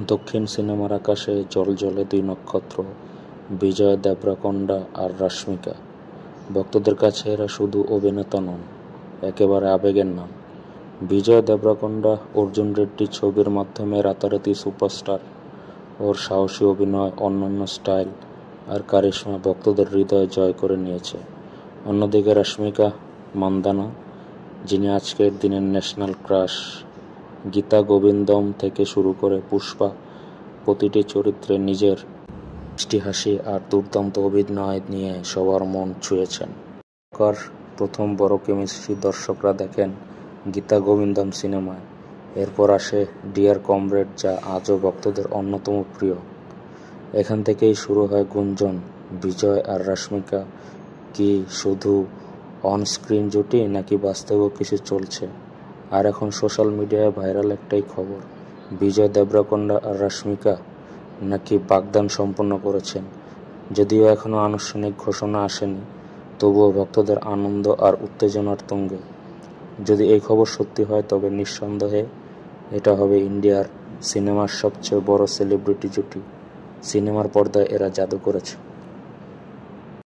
দক্ষিণ সিনেমার আকাশে জ্বলজ্বলে দুই নক্ষত্র, বিজয় দেবরাকোন্ডা আর রশ্মিকা। ভক্তদের কাছে এরা শুধু অভিনেতা নন, একেবারে আবেগের নাম। বিজয় দেবরাকোন্ডা অর্জুন রেড্ডি ছবির মাধ্যমে রাতারাতি সুপারস্টার। ওর সাহসী অভিনয়, অনন্য স্টাইল আর কারিশমা ভক্তদের হৃদয় জয় করে নিয়েছে। অন্যদিকে রশ্মিকা মান্দানা, যিনি আজকের দিনের ন্যাশনাল ক্রাশ। গীতা গোবিন্দম থেকে শুরু করে পুষ্পা, প্রতিটি চরিত্রে নিজের মিষ্টি হাসি আর দুর্দান্ত অভিনয় নিয়ে সবার মন ছুঁয়েছেন। তারকার প্রথম বড় কেমিস্ট্রি দর্শকরা দেখেন গীতা গোবিন্দম সিনেমায়। এরপর আসে ডিয়ার কমরেড, যা আজও ভক্তদের অন্যতম প্রিয়। এখান থেকেই শুরু হয় গুঞ্জন, বিজয় আর রশ্মিকা কি শুধু অন-স্ক্রিন জুটি, নাকি বাস্তবেও কিছু চলছে। আর এখন সোশ্যাল মিডিয়ায় ভাইরাল একটাই খবর, বিজয় দেবরাকোন্ডা আর রশ্মিকা নাকি বাগদান সম্পন্ন করেছেন। যদিও এখনও আনুষ্ঠানিক ঘোষণা আসেনি, তবুও ভক্তদের আনন্দ আর উত্তেজনার তুঙ্গে। যদি এই খবর সত্যি হয়, তবে নিঃসন্দেহে এটা হবে ইন্ডিয়ার সিনেমার সবচেয়ে বড় সেলিব্রিটি জুটি। সিনেমার পর্দায় এরা জাদু করেছে।